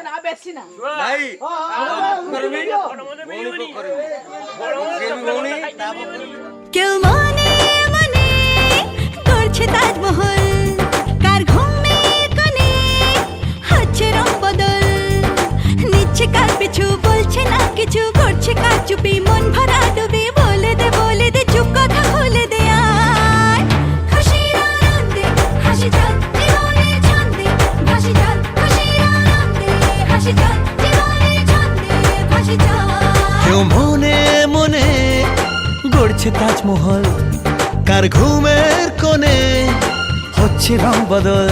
না বেশি না কেউ মনে মনে করছে তাজমহল, কার ঘুমের কোণে হচ্ছে রং বদল, নিচ্ছে কার পিছু বলছে না কিছু, করছে কার চুপি মন ভরা ডুবি, বলে দে চুপ কথা খুলে দে আয়, খুশির আনন্দে হাসি চল জীবনের ছন্দে ভাসি চল, খুশির আনন্দে হাসি চল জীবনের ছন্দে ভাসি চল। কেউ মনে মনে গড়ছে তাজমহল, কার ঘুমের কোণে হচ্ছে রং বদল,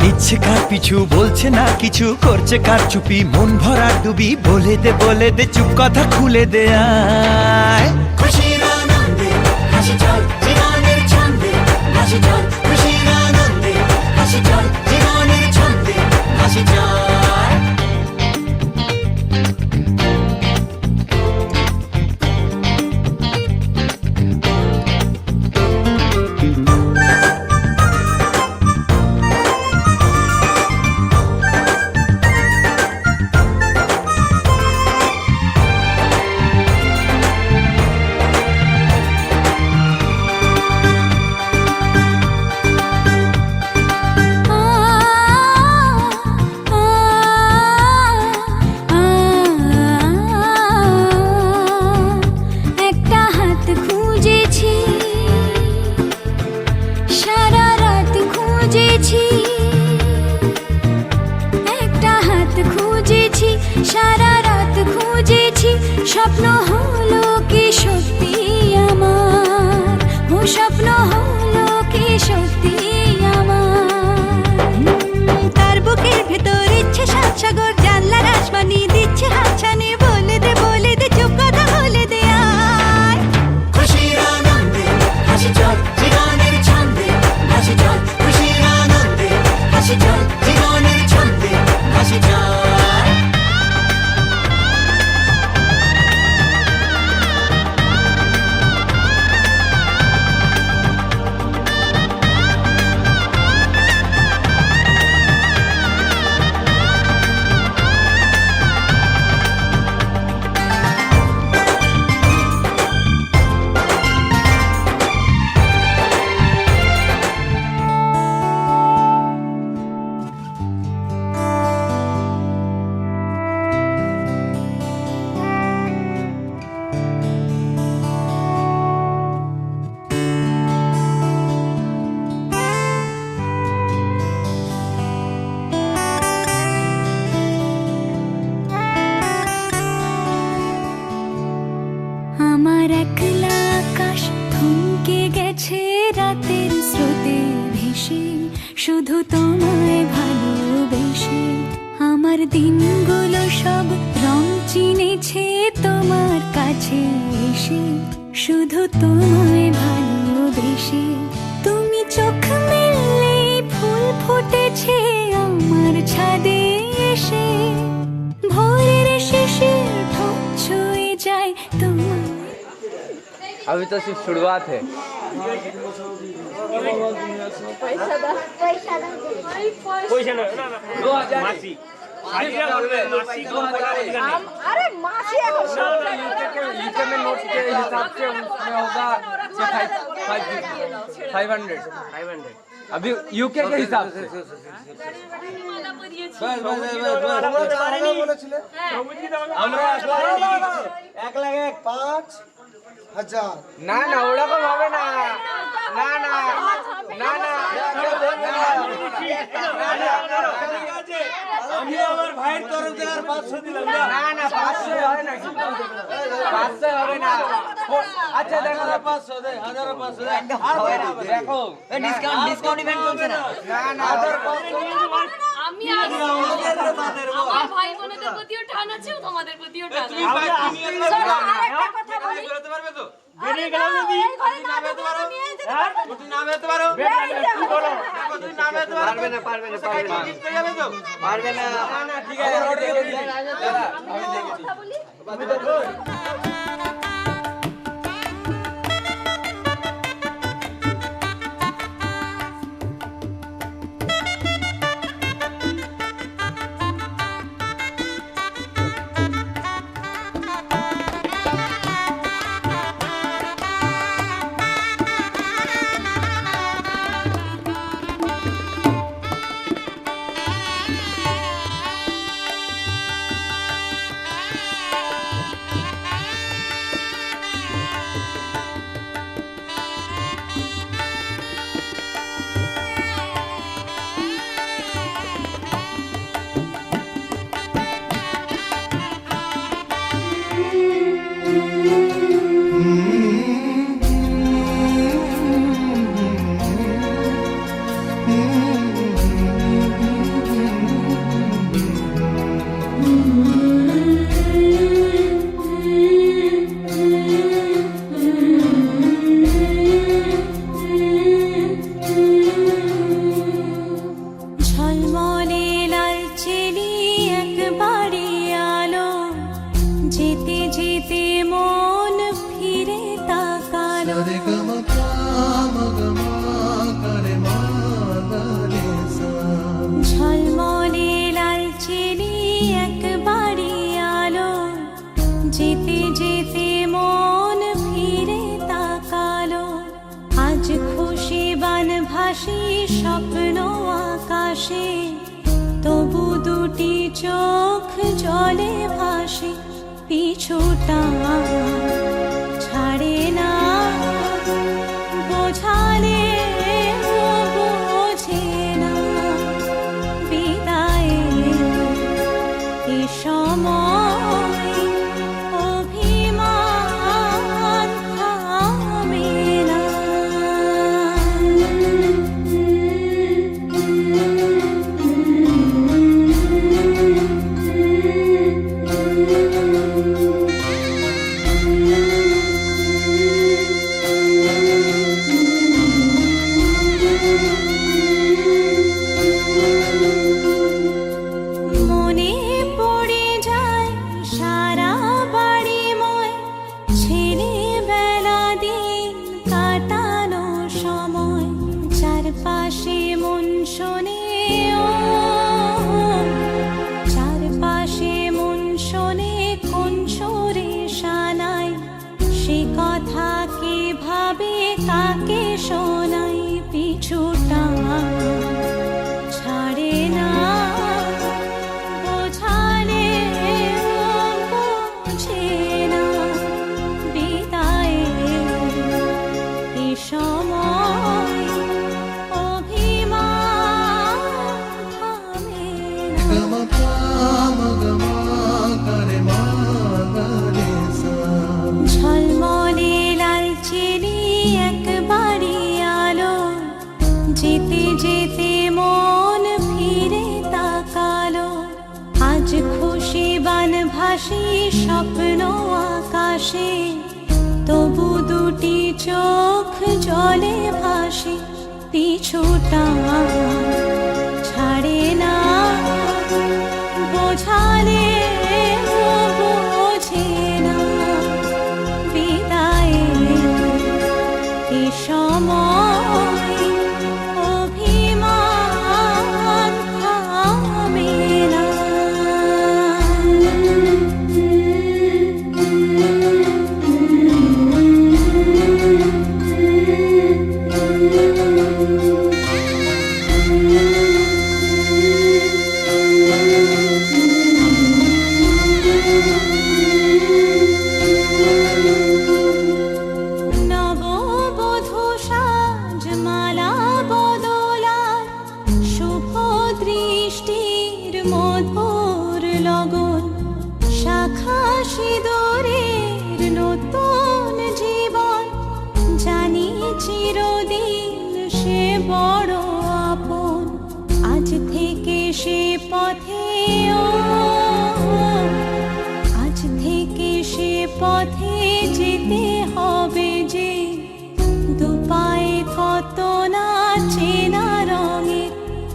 নিচ্ছে কার পিছু বলছে না কিছু, করছে কার চুপি মন ভরা ডুবি, বলে দে চুপ কথা খুলে দে আয়, খুশির আনন্দে হাসি চল জীবনের ছন্দে ভাসি চল, খুশির আনন্দে হাসি চল জীবনের ছন্দে ভাসি চল। সারা রাত খুঁজেছি, স্বপ্ন হলো কি সত্যি আমার, ও স্বপ্ন হলো কি সত্যি আমার, তার বুকের ভেতর ইচ্ছে সাত সাগর, জানলার আসমানি দিচ্ছে হাতছানি, বলে দে চুপ কথা বলে দে আয়, খুশির আনন্দে হাসি চল জীবনের ছন্দে হাসি চল, খুশির আনন্দে হাসি চল জীবনের ছন্দে হাসি চল। আমার একলা আকাশ থমকে গেছে রাতের স্রোতে ভেসে, শুধু তোমায় ভালোবেসে, আমার দিনগুলো সব রং চিনেছে তোমার কাছে এসে, শুধু তোমায় ভালোবেসে, তুমি চোখ মেললে ফুল ফুটেছে আমার ছাদে এসে, ভোরের শিশির ঠোঁট ছুঁয়ে যায় তোমার। अभी तो सिर्फ शुरुआत है। पैसा ना 2000 मासी अरे मासी यूके में नोट के हिसाब से उसमें होगा 500 अभी यूके के हिसाब से। না না ওরকম হবে না, না না না না আমি আমার ভাইয়ের তরফ থেকে আর 500 দিলাম না না 500 হয় না 500 হবে না। আচ্ছা দেখো 500 দে 1500 দে আর হবে না, দেখো ডিসকাউন্ট ইভেন্ট চলছে না, না না আমি আমার ভাই বোনদের প্রতিও টান আছে, তোমাদের প্রতিও টান আছে। আরেকটা কথা বলি, বেরোতে পারবে তো? বেরিয়ে গেল যদি না বেরোতে পারো, হ্যাঁ তুমি না বেরোতে পারো, কি বলো তুমি না বেরোতে পারবে না, পারবে না জিততে যাবে তো, পারবে না, না না ঠিক আছে রোড করে দিই দাদা আমি দেখেছি। আমি দেখো ভাসি স্বপ্ন আকাশে, তবু দুটি চোখ জলে ভাসে, পিছুটা ছাড়ে না, বোঝালে বোঝে না, বিদায়ের এ সময় অভিমান থামে না। মনে পড়ে যায় সারা বাড়িময় ছেলেবেলা দিন কাটানো সময়, চারপাশে মন শোনে ও, চারপাশে মন শোনে কোন সুরে শানাই, সে কথা কে ভাবে কাকে শোনাই, পিছুটা ছাড়ে না, বোঝালে বোঝে না, বিদায়ের এ সময় অভিমান থামে না। ঝলমলে লালচেলি একবারই আলো, যেতে যেতে মন ফিরে তাকালো, আজ খুশি বান ভাসি স্বপ্ন আকাশে, তবু দুটি চোখ জলে ভাসে, পিছুটা ছাড়ে না, বোঝালে বোঝে না, বিদায়ের এ সময় অভিমান থামে না। নববধূ সাজমালা বদলার শুভ দৃষ্টির মধুর লগন, শাখা সিঁদুরের নতুন জীবন, জানি চিরদিন সে বড় আপন, আজ থেকে সে পথে ও, আজ থেকে সে পথে যেতে হবে যে, দুপায়ে কত না চেনা রঙে,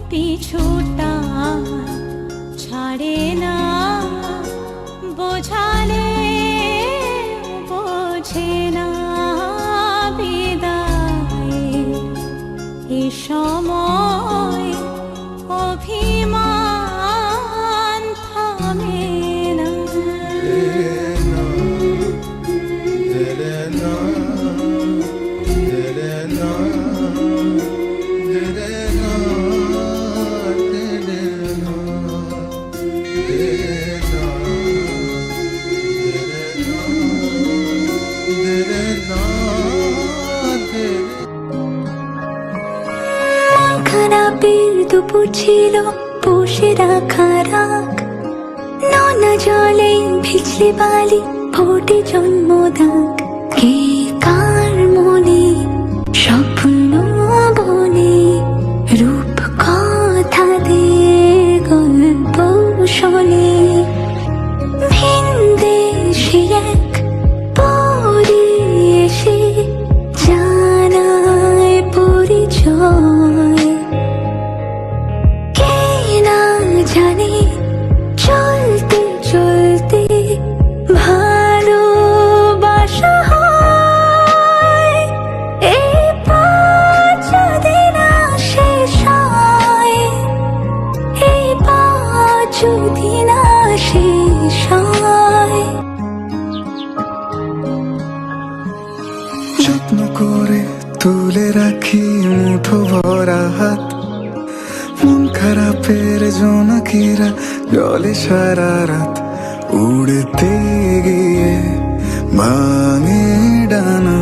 পিছুটা ছাড়ে না, বোঝালে বোঝে না, বিদায়ের এ সময় অভিমান থামে না। খারাপের দুপুর ছিল বসে রাখা রাখ, নোনা জলে ভিজলে বালি ফোটে জন্মদাগ, কে কার মনে স্বপ্ন বনে, রূপ কথা দে গল্প শোনে, ভিন দেশে এক পরি এসে জানায় পরিচয়, কে না জানে চলতে চলতে ভালোবাসা হয়। মুঠো ভরা হাত, মন খারাপের জোনাকিরা জলে সারা রাত, উড়তে গিয়ে ভাঙে ডানা,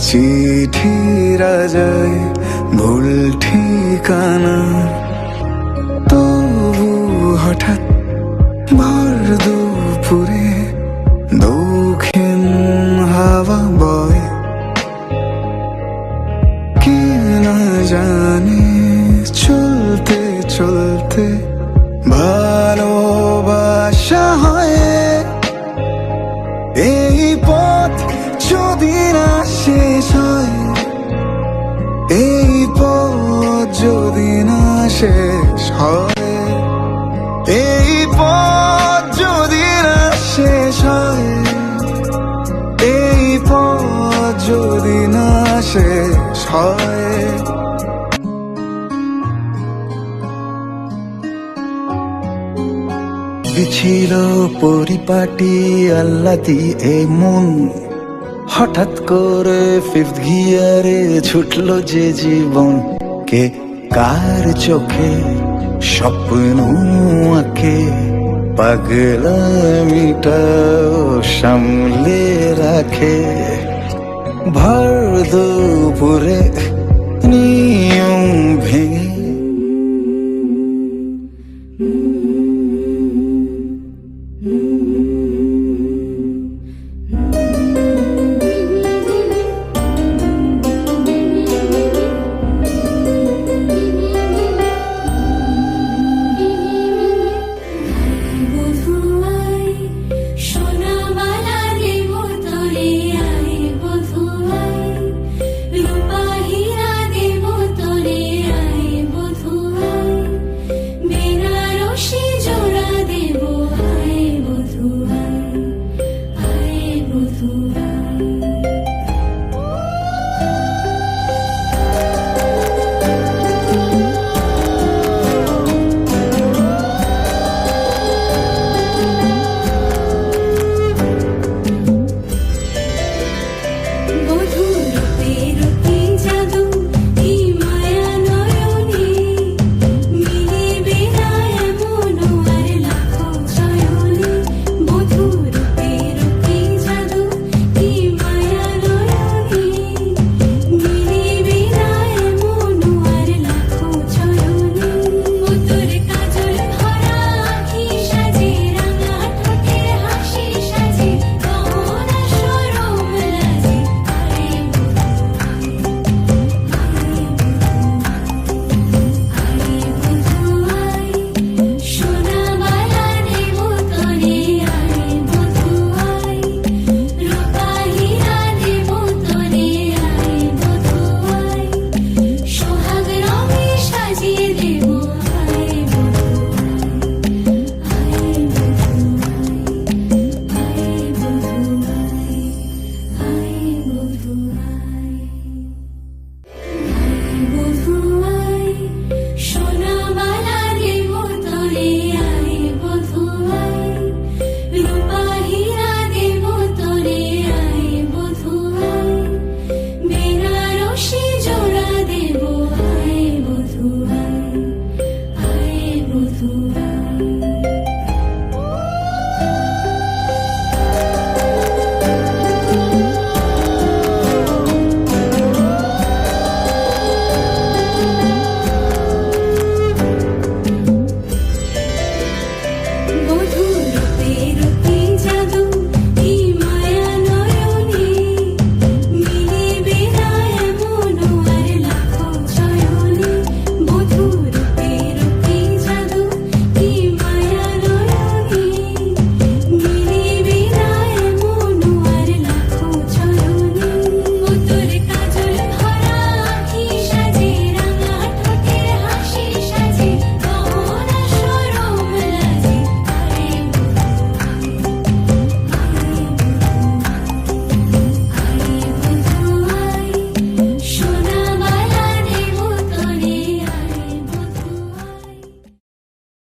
চিঠিরা যায় ভুল ঠিকানা। তবু হঠাৎ ভর দুপুরে দক্ষিণ হাওয়া বয়, কে না জানে চলতে চলতে ভালোবাসা হয়। এই পথ যদি না শেষ হয়, এই পথ যদি না শেষ হয়, এই পথ যদি না শেষ হয়, এই পথ যদি না শেষ হয়। ছিল পরিপাটি আল্লাতি এই মন, হঠাৎ করে ফিফথ গিয়ারে ছুটলো যে জীবন। কে কার চোখে স্বপ্ন আঁকে, পাগলামিটা সামলে রাখে। ভর দুপুরে